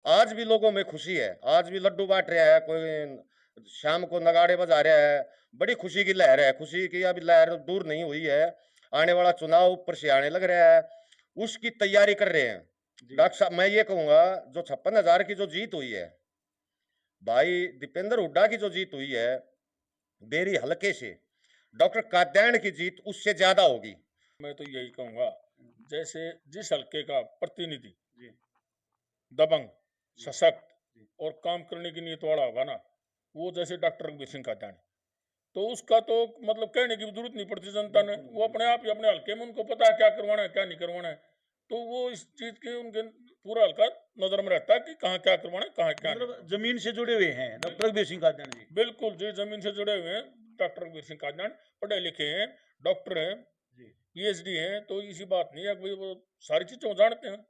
आज भी लोगों में खुशी है, आज भी लड्डू बांट रहा है, कोई शाम को नगाड़े बजा रहा है। बड़ी खुशी की लहर है, खुशी की अभी लहर दूर नहीं हुई है। आने वाला चुनाव ऊपर से आने लग रहा है, उसकी तैयारी कर रहे हैं। डॉक्टर साहब, मैं ये कहूंगा, जो 56,000 की जो जीत हुई है, भाई दीपेंद्र हुड्डा की जो जीत हुई है बेरी हल्के से, डॉक्टर कात्यायन की जीत उससे ज्यादा होगी। मैं तो यही कहूंगा, जैसे जिस हल्के का प्रतिनिधि दबंग, सशक्त और काम करने की नीयत वाला होगा ना, वो जैसे डॉक्टर रघुवीर सिंह कात्यायन, तो उसका तो मतलब कहने की जरूरत नहीं पड़ती जनता ने। वो अपने आप ही अपने हल्के में उनको पता है क्या करवाना है क्या नहीं करवाना है, तो वो इस चीज के उनके पूरा हल्का नजर में रहता है कि कहाँ क्या करवाना है कहाँ क्या मतलब जमीन से जुड़े हुए हैं डॉक्टर रघुवीर सिंह कात्यायन जी। बिल्कुल जी, जमीन से जुड़े हुए हैं। डॉक्टर रघुवीर सिंह कात्यायन पढ़े लिखे हैं, डॉक्टर हैं, पीएचडी हैं, तो इसी बात नहीं है कि वो सारी चीजों जानते हैं।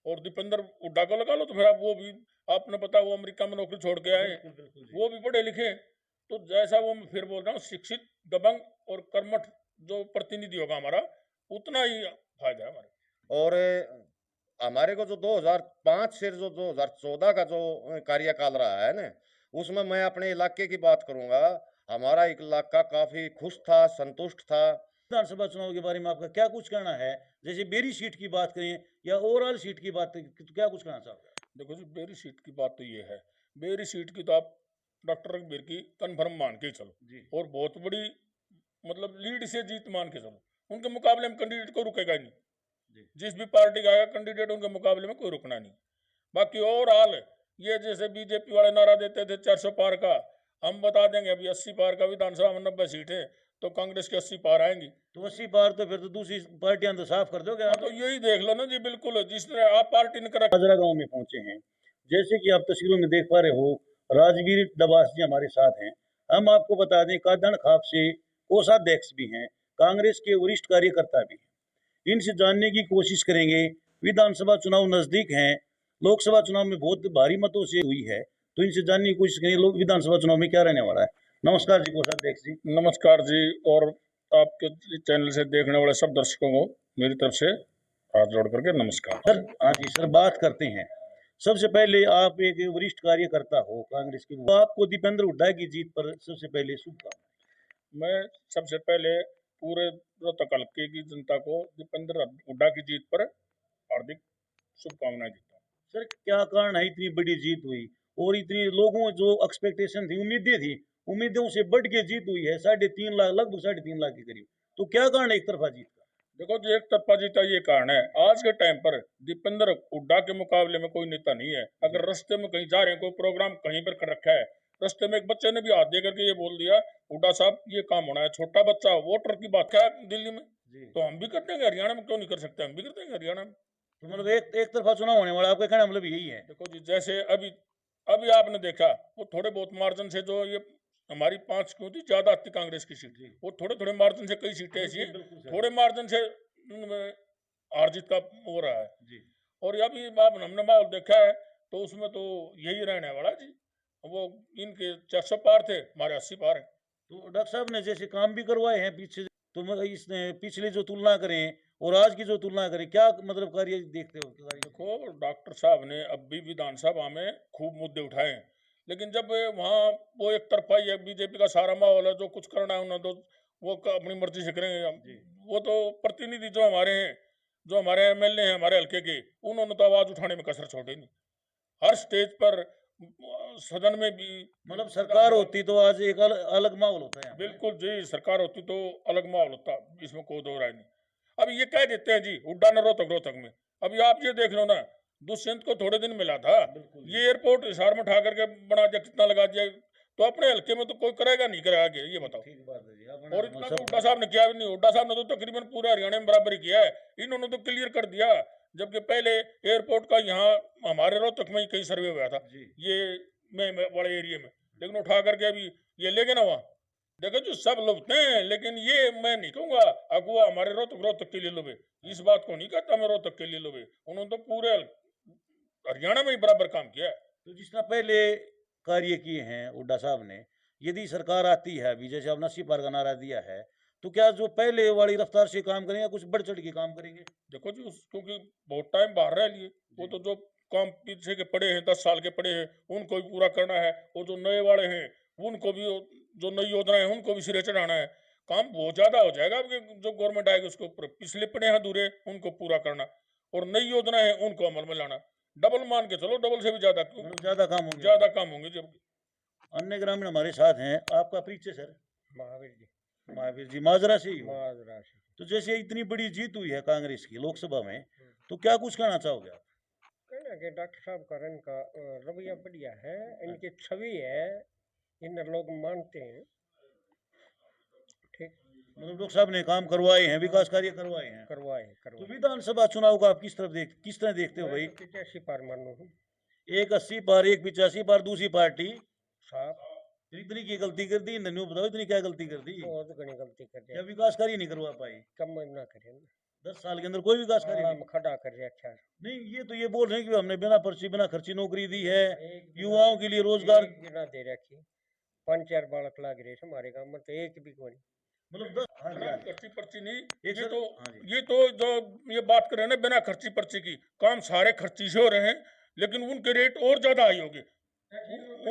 और दीपेंद्र हुड्डा को लगा लो तो फिर आप वो भी, आपने पता वो अमेरिका में नौकरी छोड़ के आए, वो भी पढ़े लिखे। तो जैसा वो मैं फिर बोल रहा हूँ, शिक्षित दबंग और कर्मठ जो प्रतिनिधि होगा हमारा, उतना ही फायदा है हमारे। और हमारे को जो 2005 से जो 2014 का जो कार्यकाल रहा है ना, उसमें मैं अपने इलाके की बात करूंगा, हमारा इलाका काफी खुश था, संतुष्ट था। विधानसभा चुनाव के बारे में आपका क्या कुछ कहना है? जैसे बेरी सीट की बात करें या ओवरऑल सीट की बात करें, तो क्या कुछ कहना चाहोगे? देखो जी, बेरी सीट की बात तो ये है, बेरी सीट की तो आप डॉक्टर रघुवीर की कन्फर्म मान के चलो, और बहुत बड़ी मतलब लीड से जीत मान के चलो। उनके मुकाबले में कैंडिडेट को रुकेगा नहीं, जिस भी पार्टी का आएगा कैंडिडेट उनके मुकाबले में कोई रुकना नहीं। बाकी ओवरऑल ये जैसे बीजेपी वाले नारा देते थे 400 पार का, हम बता देंगे अभी 80 पार का। विधानसभा में 90 सीट है तो कांग्रेस की 80 पार आएंगी। तो 80 पार तो फिर तो दूसरी पार्टियां तो साफ कर दोगे आप। तो यही देख लो ना जी, बिल्कुल जिस तरह आप पार्टी ने कर हाजरा गांव में पहुंचे हैं, जैसे कि आप तस्वीरों में देख पा रहे हो, राजवीर दबास जी हमारे साथ हैं। हम आपको बता दें, कादन खाप से कोषाध्यक्ष भी हैं, कांग्रेस के वरिष्ठ कार्यकर्ता भी हैं। इनसे जानने की कोशिश करेंगे। विधानसभा चुनाव नजदीक हैं, लोकसभा चुनाव में बहुत भारी मतों से हुई है, तो इनसे जानने की कोशिश करेंगे लोग विधानसभा चुनाव में क्या रहने वाला है। नमस्कार जी कोषाध्यक्ष जी। नमस्कार जी, और आपके चैनल से देखने वाले सब दर्शकों को मेरी तरफ से हाथ जोड़ करके नमस्कार। सर हाँ जी सर, बात करते हैं। सबसे पहले आप एक वरिष्ठ कार्यकर्ता हो कांग्रेस के, तो आपको दीपेंद्र हुड्डा की जीत पर सबसे पहले शुभकामनाएं। मैं सबसे पहले पूरे रोहतक हल्के की जनता को दीपेंद्र हुड्डा की जीत पर हार्दिक शुभकामनाएं देता हूँ। सर क्या कारण है इतनी बड़ी जीत हुई और इतनी लोगों जो एक्सपेक्टेशन थी, उम्मीदें थी, उम्मीदों से बढ़ के जीत हुई है 3.5 लाख, लगभग 3.5 लाख के करीब। तो क्या कारण है एक तरफा जीत का? देखो जी, एक तरफा जीता ये कारण है, आज के टाइम पर दीपेंद्र हुड्डा के मुकाबले में कोई नेता नहीं है। अगर रास्ते में कहीं जा रहे हैं, कोई प्रोग्राम कहीं पर कर रखा है, रास्ते में एक बच्चे ने भी हाथ दे करके ये बोल दिया हुड्डा साहब ये काम होना है, छोटा बच्चा वोटर की बात क्या है दिल्ली में, तो हम भी कर देंगे, हरियाणा में क्यों नहीं कर सकते, हम भी कर देंगे हरियाणा में। तो मतलब एक तरफा चुनाव होने वाला, आपका कहना मतलब यही है। देखो जी, जैसे अभी अभी आपने देखा, वो थोड़े बहुत मार्जिन से जो ये हमारी 5 क्यों थी ज्यादा आती कांग्रेस की सीट, वो थोड़े थोड़े मार्जिन से कई सीटें ऐसी हैं, थोड़े मार्जिन से हार जीत का हो रहा है जी। और अभी हमने माहौल देखा है, तो उसमें तो यही रहने वाला जी। वो इनके 400 पार थे, हमारे 80 पार है। तो डॉक्टर साहब ने जैसे काम भी करवाए हैं पीछे, तो मतलब इसने पिछले जो तुलना करें और आज की जो तुलना करें, क्या मतलब कार्य देखते हो? देखो, डॉक्टर साहब ने अब भी विधानसभा में खूब मुद्दे उठाए हैं, लेकिन जब वहाँ वो एक तरफा ही है, बीजेपी का सारा माहौल है, जो कुछ करना है उन्हें तो वो अपनी मर्जी से करेंगे। वो तो प्रतिनिधि जो हमारे हैं, जो हमारे एमएलए हैं हमारे हल्के के, उन्होंने तो आवाज उठाने में कसर छोड़ी नहीं। हर स्टेज पर सदन में भी, मतलब सरकार होती तो आज एक अलग माहौल होता है। बिल्कुल जी, सरकार होती तो अलग माहौल होता, इसमें कोई दो राय नहीं। अब ये कह देते हैं जी हुड्डा न रोहतक रोहतक में, अभी आप ये देख लो ना, दुष्यंत को थोड़े दिन मिला था, ये एयरपोर्ट हिसार में उठा करके बना दिया, कितना लगा दिया, तो अपने हल्के में तो कोई करेगा नहीं करेगा, ये बताओ। और इतना तो हुड्डा साहब ने किया भी नहीं, हुड्डा साहब ने तो तकरीबन पूरे हरियाणा में बराबर किया है, इन्होंने तो क्लियर कर दिया। जबकि पहले एयरपोर्ट का यहाँ हमारे रोहतक में ही कई सर्वे हुआ था, ये मैं बड़े एरिया में, लेकिन उठा करके अभी ये ले गए ना वहाँ। देखो जो सब लुभते हैं, लेकिन ये मैं नहीं कहूंगा अगुआ हमारे रोहतक के लिए लुभे, इस बात को नहीं कहता मैं रोहतक के लिए लुभे, उन्होंने तो पूरे हरियाणा में ही बराबर काम किया है। तो जिस तरह पहले कार्य किए हैं हुड्डा साहब ने, यदि सरकार आती है अभी, जैसे अब 80 पार का नारा दिया है, तो क्या जो पहले वाली रफ्तार से काम करेंगे या कुछ बढ़ चढ़ के काम करेंगे? देखो जी, क्योंकि बहुत टाइम बाहर रह लिए, वो तो जो काम पीछे के पड़े हैं, 10 साल के पड़े हैं, उनको भी पूरा करना है। और जो नए वाले हैं उनको भी, जो नई योजनाएं हैं उनको भी सिरे चढ़ाना है। काम बहुत ज्यादा हो जाएगा। अब जो गवर्नमेंट आएगी उसके ऊपर, पिछले पड़े हैं अधूरे उनको पूरा करना, और नई योजनाएं हैं उनको अमल में लाना। डबल मान के चलो, डबल से भी ज्यादा ज्यादा काम होंगे। ज्यादा काम होंगे। जब अन्य ग्रामीण हमारे साथ हैं, आपका परिचय सर? महावीर जी माजरा से ही हो? तो जैसे इतनी बड़ी जीत हुई है कांग्रेस की लोकसभा में, तो क्या कुछ कहना चाहोगे आप? कहना कि डॉक्टर साहब का इनका रवैया बढ़िया है, इनकी छवि है, इन लोग मानते हैं। ठीक, मतलब लोग साहब ने काम करवाए हैं, विकास कार्य करवाए हैं। तो विधानसभा चुनाव को आप किस तरह देखते हो भाई? 85 पार मानो हूँ। एक 80 पार, एक 85 पार, दूसरी पार्टी साहब इतनी की गलती कर दी, नन्नू बताओ इतनी क्या गलती कर दी? बहुत घनी गलती कर क्या दिया, विकास कार्य नहीं करवा पाई? कम ना करे, 10 साल के अंदर कोई विकास कार्य आराम खड़ा कर दिया। अच्छा नहीं। ये तो ये बोल रहे हैं कि हमने बिना पर्ची बिना खर्ची नौकरी दी है, एक युवाओं के लिए रोजगार। बिना दे रखी, 5-4 बालक लाग रहे हमारे गांव में, तो एक भी कोई मतलब 10। हाँ जी, हाँ जी। खर्ची पर्ची नहीं, एक ये सर- तो हाँ जी। ये तो जो ये बात कर रहे हैं ना बिना खर्ची पर्ची की, काम सारे खर्ची से हो रहे हैं, लेकिन उनके रेट और ज्यादा हाई होंगे।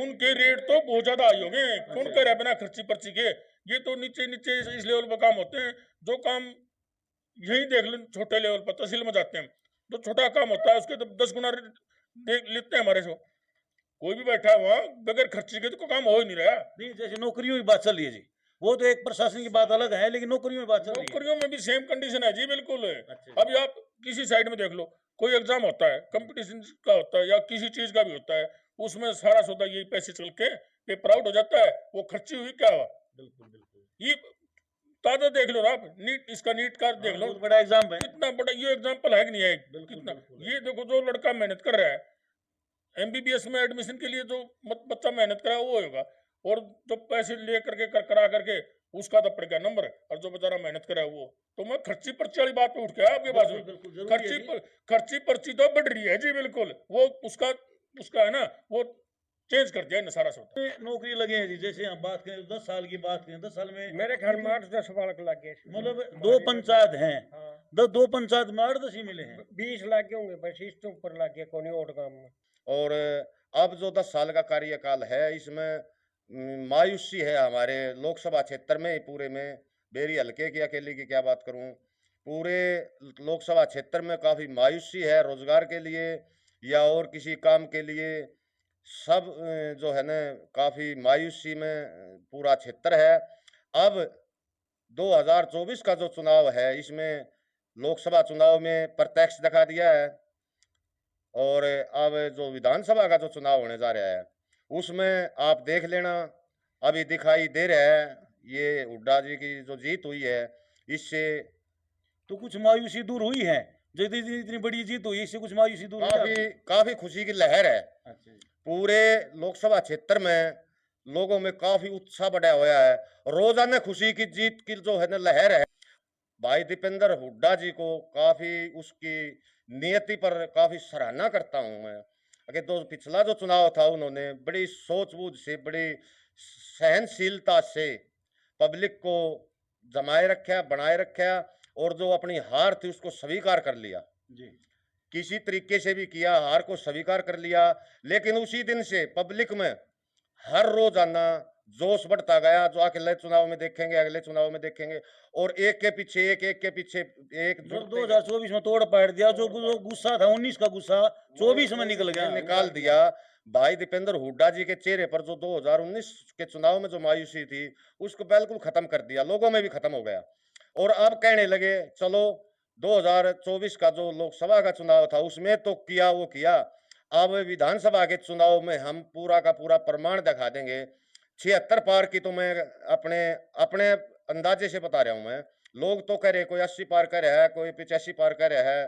उनके रेट तो बहुत ज्यादा हाई होंगे। कौन कह रहा है बिना खर्ची पर्ची के? ये तो नीचे नीचे इस लेवल पर काम होते हैं। जो काम यही देख लो, छोटे लेवल पर तहसील में जाते हैं, जो छोटा काम होता है उसके तो 10 गुना लेते हैं हमारे से। कोई भी बैठा है वहाँ बगैर खर्ची के तो काम हो ही नहीं रहा। नहीं, जैसे नौकरियों की बात चल रही है जी, वो तो एक प्रशासन की बात अलग है, लेकिन नौकरियों की बात चल रही है। नौकरियों में भी सेम कंडीशन है जी, बिल्कुल। अच्छा। अभी आप किसी साइड में देख लो, कोई एग्जाम होता है, कंपटीशन का होता है या किसी चीज का भी होता है, उसमें सारा सौदा यही पैसे चल के पेपर आउट हो जाता है, वो खर्ची हुई क्या हुआ? बिल्कुल बिल्कुल। ये ताजा देख लो ना आप, नीट, इसका नीट का देख लो, बहुत बड़ा एग्जाम है। कितना बड़ा ये एग्जाम्पल है कि नहीं है? बिल्कुल, कितना बिल्कुल। ये देखो, जो लड़का मेहनत कर रहा है एमबीबीएस में एडमिशन के लिए, जो बच्चा मेहनत करा वो होगा, और जो पैसे ले करके करा करके उसका तो पड़ गया नंबर, और जो बेचारा मेहनत करा वो तो। मैं खर्ची पर्ची वाली बात पे उठ के आया आपके पास में। बिल्कुल जरूरी है जी। खर्ची पर्ची तो बढ़ रही है जी, बिल्कुल। वो उसका है ना, वो चेंज कर दिया सारा सब। नौकरी लगे हैं जी, जैसे हम बात करें 10 साल की बात करें, 10 साल में मेरे घर में 8-10 बालक लग गए। मतलब 2 पंचायत हैं, हाँ, 2 पंचायत में 8-10 ही मिले हैं। 20 लाख के होंगे बस, इससे ऊपर लग गया कोनी और गांव में। और अब जो 10 साल का कार्यकाल है, इसमें मायूसी है हमारे लोकसभा क्षेत्र में ही, पूरे में। बेरी हल्के की अकेले की क्या बात करूं, पूरे लोकसभा क्षेत्र में काफी मायूसी है, रोजगार के लिए या और किसी काम के लिए। सब जो है ना, काफी मायूसी में पूरा क्षेत्र है। अब 2024 का जो चुनाव है, इसमें लोकसभा चुनाव में प्रत्यक्ष दिखा दिया है, और अब जो विधानसभा का जो चुनाव होने जा रहा है उसमें आप देख लेना, अभी दिखाई दे रहा है ये हुड्डा जी की जो जीत हुई है, इससे तो कुछ मायूसी दूर हुई है? जो इतनी बड़ी जीत हुई, इससे कुछ मायूसी दूर हुई काफी काफी खुशी की लहर है। अच्छा जी। पूरे लोकसभा क्षेत्र में लोगों में काफी उत्साह बढ़ा हुआ है, रोजाना खुशी की जीत की जो है ना लहर है। भाई दीपेंद्र हुड्डा जी को काफी उसकी नियति पर काफी सराहना करता हूं मैं। अगर तो पिछला जो चुनाव था, उन्होंने बड़ी सूझबूझ से, बड़ी सहनशीलता से पब्लिक को जमाए रखा, बनाए रखा, और जो अपनी हार थी उसको स्वीकार कर लिया जी। किसी तरीके से भी किया, हार को स्वीकार कर लिया। लेकिन उसी दिन से पब्लिक में हर रोजाना जोश बढ़ता गया, जो अगले चुनाव में देखेंगे, अगले चुनाव में देखेंगे, और एक के पीछे एक के पीछे एक जब जुड़ते 2024 में तोड़ पाड़ दिया, जो गुस्सा था 19 का गुस्सा 24 में निकल गया। निकाल दिया। भाई दीपेंद्र हुड्डा जी के चेहरे पर जो 2019 के चुनाव में जो मायूसी थी, उसको बिल्कुल खत्म कर दिया, लोगों में भी खत्म हो गया। और अब कहने लगे चलो 2024 का जो लोकसभा का चुनाव था उसमें तो किया वो किया, अब विधानसभा के चुनाव में हम पूरा का पूरा प्रमाण दिखा देंगे। 76 पार की तो मैं अपने अपने अंदाजे से बता रहा हूं मैं। लोग तो कह रहे, कोई 80 पार कर रहा है, कोई 85 पार कर रहा है,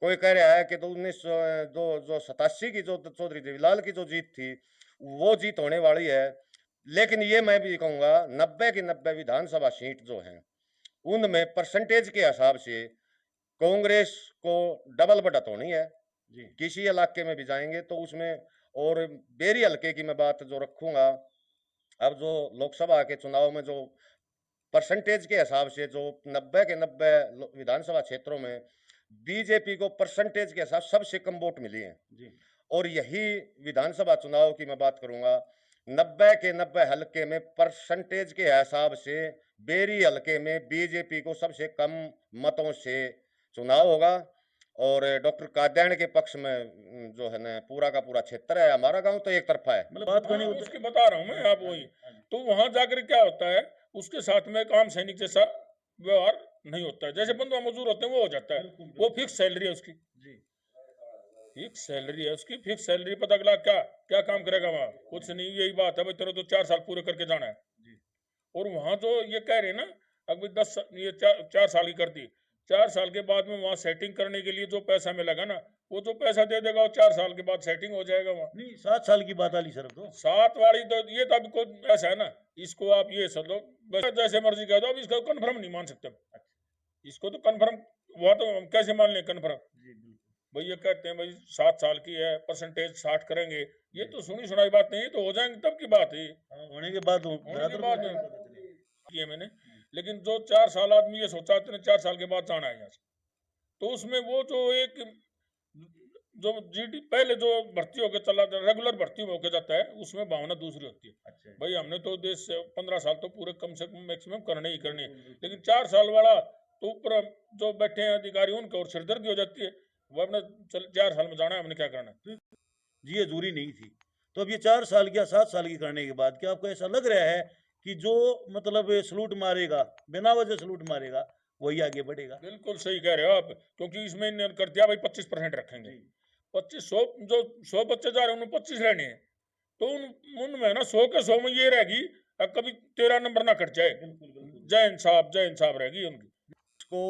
कोई कह रहा है कि तो 1987 की जो चौधरी देवीलाल की जो जीत थी वो जीत होने वाली है। लेकिन ये मैं भी कहूंगा 90 की 90 विधानसभा सीट जो हैं उनमें परसेंटेज के हिसाब से कांग्रेस को डबल बढ़त होनी है जी। किसी इलाके में भी जाएंगे तो उसमें। और बेरी हल्के की मैं बात जो रखूंगा, अब जो लोकसभा के चुनाव में जो परसेंटेज के हिसाब से जो 90 के 90 विधानसभा क्षेत्रों में बीजेपी को परसेंटेज के हिसाब सबसे कम वोट मिली है। जी और यही विधानसभा चुनाव की मैं बात करूंगा, 90 के 90 हलके में परसेंटेज के हिसाब से बेरी हलके में बीजेपी को सबसे कम मतों से चुनाव होगा। और डॉक्टर कात्यायन के पक्ष में जो है ना पूरा का पूरा क्षेत्र है, हमारा गांव तो एक तरफा है। मतलब बात करनी हाँ, होती उसकी बता रहा हूँ मैं आप वही। तो वहां जाकर क्या होता है, उसके साथ में एक आम सैनिक जैसा व्यवहार नहीं होता है। जैसे बंधुआ मजदूर होते हैं वो हो जाता है, वो फिक्स सैलरी है उसकी, जी फिक्स सैलरी है उसकी, फिक्स सैलरी। पता चला क्या क्या काम करेगा वहाँ, कुछ नहीं। यही बात है भाई, तेरे तो 4 साल पूरे करके जाना है। जी और वहां जो ये कह रहे हैं ना, अभी 10 ये 4 साल की कर दी, 4 साल के बाद में वहाँ सेटिंग करने के लिए जो पैसा मिलेगा ना, वो जो पैसा दे देगा वो 4 साल के बाद सेटिंग हो जाएगा वहाँ। नहीं 7 साल की बात आली सर तो 7 वाली तो ये तो अभी कोई ऐसा है ना, इसको आप ये समझ लो बस जैसे मर्जी कह दो, अब इसको कन्फर्म नहीं मान सकते। इसको तो कन्फर्म, वो तो हम कैसे मान लें कन्फर्म। जी बिल्कुल भाई ये कहते हैं भाई 7 साल की है, परसेंटेज 60 करेंगे, ये तो सुनी सुनाई बात नहीं है, तो हो जाएंगे तब की बात है। हाँ, होने के बाद होने के धरातल बाद पर में पता चलेगा। किए मैंने। लेकिन जो 4 साल आदमी ये सोचा था 4 साल के बाद जाना है यहाँ से, तो उसमें वो जो एक जो जीडी पहले जो भर्ती होकर चला रेगुलर भर्ती होकर जाता है, उसमें भावना दूसरी होती है। अच्छा भाई हमने तो देश से 15 साल तो पूरे कम से कम मैक्सिमम करने ही करने हैं। लेकिन 4 साल वाला तो ऊपर जो बैठे हैं अधिकारी उनके और सिरदर्दी हो जाती है, वो अपने 4 साल में जाना है, हमने क्या करना है। जी ये दूरी नहीं थी। तो अब ये 4 साल की या 7 साल की करने के बाद क्या आपको ऐसा लग रहा है कि जो मतलब सलूट मारेगा, बिना वजह सलूट मारेगा, वही आगे बढ़ेगा? बिल्कुल सही कह रहे हो आप, क्योंकि इसमें इन्होंने कर दिया भाई 25% रखेंगे। 25 जो 100 बच्चे जा रहे हैं उनमें 25 रहने हैं, तो उनमें ना 100 के 100 में ये रहेगी, अब कभी 13 नंबर ना कट जाए। जय इंसाफ रहेगी उनकी। इसको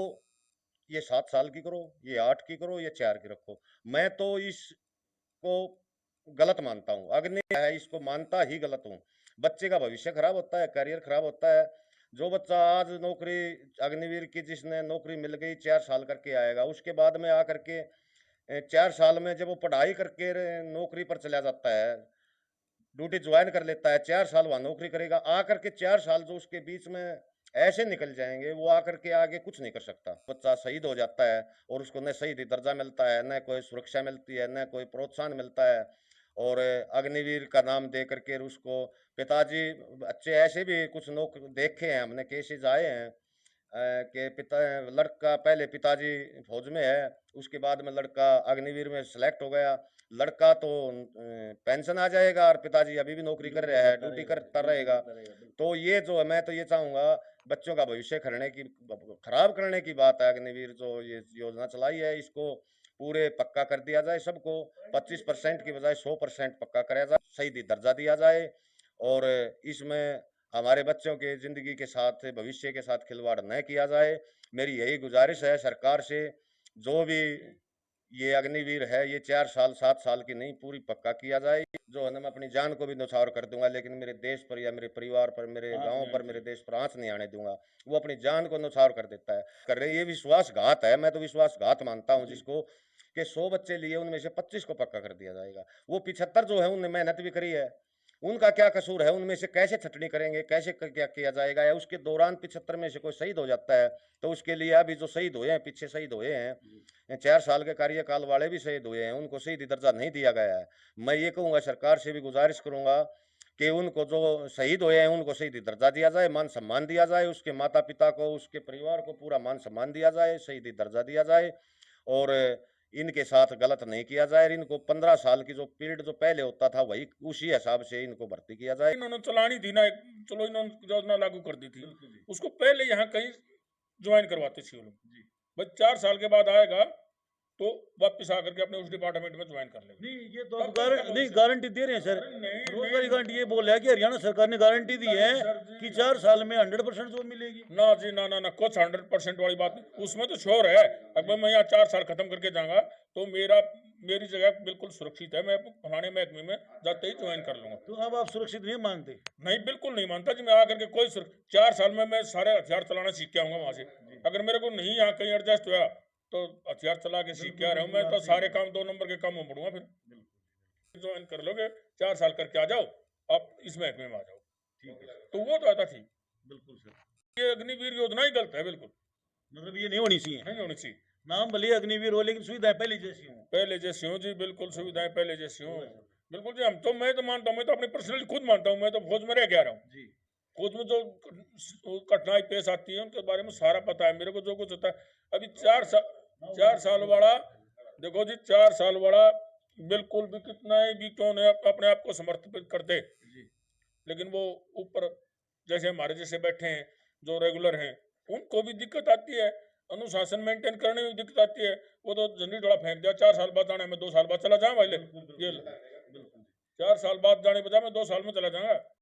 ये 7 साल की करो, ये 8 की करो, ये 4 की रखो, मैं तो इसको गलत मानता हूँ। अग्नि है इसको मानता ही गलत हूँ। बच्चे का भविष्य खराब होता है, करियर खराब होता है। जो बच्चा आज नौकरी अग्निवीर की जिसने नौकरी मिल गई 4 साल करके आएगा, उसके बाद में आकर के 4 साल में जब वो पढ़ाई करके नौकरी पर चला जाता है, ड्यूटी ज्वाइन कर लेता है, 4 साल वहाँ नौकरी करेगा, आकर के 4 साल जो उसके बीच में ऐसे निकल जाएंगे, वो आकर के आगे कुछ नहीं कर सकता। बच्चा शहीद हो जाता है और उसको न शहीद दर्जा मिलता है, न कोई सुरक्षा मिलती है, न कोई प्रोत्साहन मिलता है। और अग्निवीर का नाम दे करके उसको पिताजी, अच्छे ऐसे भी कुछ लोग देखे हैं हमने, केसेस आए हैं कि पिता लड़का पहले पिताजी फौज में है, उसके बाद में लड़का अग्निवीर में सेलेक्ट हो गया, लड़का तो पेंशन आ जाएगा और पिताजी अभी भी नौकरी कर रहा है, ड्यूटी करता रहेगा। तो ये जो है, मैं तो ये चाहूंगा बच्चों का भविष्य खराब करने की बात है। अग्निवीर जो ये योजना चलाई है, इसको पूरे पक्का कर दिया जाए, सबको 25% की बजाय 100% पक्का कराया जाए, शहीदी दर्जा दिया जाए। और इसमें हमारे बच्चों के जिंदगी के साथ, भविष्य के साथ खिलवाड़ न किया जाए। मेरी यही गुजारिश है सरकार से। जो भी ये अग्निवीर है, ये 4 साल 7 साल की नहीं, पूरी पक्का किया जाए। जो है ना, मैं अपनी जान को भी न्यौछावर कर दूंगा, लेकिन मेरे देश पर या मेरे परिवार पर, मेरे गांव पर, मेरे देश पर आंच नहीं आने दूंगा। वो अपनी जान को न्यौछावर कर देता है, कर रहे। ये विश्वासघात है, मैं तो विश्वासघात मानता हूँ जिसको, कि 100 बच्चे लिए उनमें से 25 को पक्का कर दिया जाएगा। वो 75 जो है उनने मेहनत भी करी है, उनका क्या कसूर है? उनमें से कैसे छटनी करेंगे, कैसे क्या किया जाएगा? या उसके दौरान 75 में से कोई शहीद हो जाता है, तो उसके लिए अभी जो शहीद हुए हैं, पीछे शहीद हुए हैं, 4 साल के कार्यकाल वाले भी शहीद हुए हैं, उनको शहीदी दर्जा नहीं दिया गया है। मैं ये कहूँगा, सरकार से भी गुजारिश करूँगा कि उनको जो शहीद हुए हैं उनको शहीदी दर्जा दिया जाए, मान सम्मान दिया जाए, उसके माता पिता को, उसके परिवार को पूरा मान सम्मान दिया जाए, शहीदी दर्जा दिया जाए। और इनके साथ गलत नहीं किया जाए। इनको 15 साल की जो पीरियड जो पहले होता था, वही उसी हिसाब से इनको भर्ती किया जाए। इन्होंने चलानी थी ना, चलो इन्होंने योजना लागू कर दी थी, उसको पहले यहाँ कहीं ज्वाइन करवाते थे वो लोग। भाई 4 साल के बाद आएगा तो वापस आकर के अपने उस डिपार्टमेंट में ज्वाइन कर लेगा। नहीं ये तो नहीं गारंटी दे रहे हैं सर, रोजगारी गारंटी। ये बोल रहा है कि हरियाणा सरकार ने गारंटी दी है कि 4 साल में 100% जॉब मिलेगी। ना जी ना ना ना, कुछ 100% वाली बात नहीं, उसमें तो श्योर है। अगर मैं यहाँ 4 साल खत्म करके जाऊंगा तो मेरी जगह बिल्कुल सुरक्षित है, मैं फलाने महकमे में जाते ही ज्वाइन कर लूंगा। तो अब आप सुरक्षित नहीं मानते? नहीं, बिल्कुल नहीं मानता जी। मैं आकर के कोई 4 साल में मैं सारे हथियार चलाना सीख के आऊंगा वहां से। अगर मेरे को नहीं यहाँ कहीं एडजस्ट हुआ तो हथियार चला के सीख के आ रहा हूँ मैं, तो सारे काम 2 नंबर के काम में पढ़ूंगा। फिर ज्वाइन कर लोगे, 4 साल करके आ जाओ, आप इस महकमे में आ जाओ, ठीक है, तो वो तो आता थी। बिल्कुल सर। ये अग्निवीर योजना ही गलत है, बिल्कुल मतलब ये नहीं होनी चाहिए। नहीं होनी चाहिए। नाम भले अग्निवीर हो लेकिन सुविधाएं पहले जैसी हों। पहले जैसी हूँ जी, बिल्कुल सुविधाएं पहले जैसी हूँ। बिल्कुल जी, मैं तो मानता हूँ, मैं तो अपनी पर्सनली खुद मानता हूँ, मैं तो फौज में रह के आ रहा हूँ। जी फौज में जो कठिनाई पेश आती है उनके बारे में सारा पता है मेरे को, जो कुछ होता है। अभी 4 साल वाला, देखो जी 4 साल वाला बिल्कुल भी कितना भी क्यों नहीं अपने आप को समर्पित कर दे, जी लेकिन वो ऊपर जैसे हमारे जैसे बैठे हैं जो रेगुलर हैं, उनको भी दिक्कत आती है, अनुशासन मेंटेन करने में दिक्कत आती है। वो तो झंडी डोला फेंक दिया, 4 साल बाद जाना है, मैं 2 साल बाद चला जाऊँ भाई, ये 4 साल बाद जाने बजाय मैं 2 साल में चला जाऊंगा।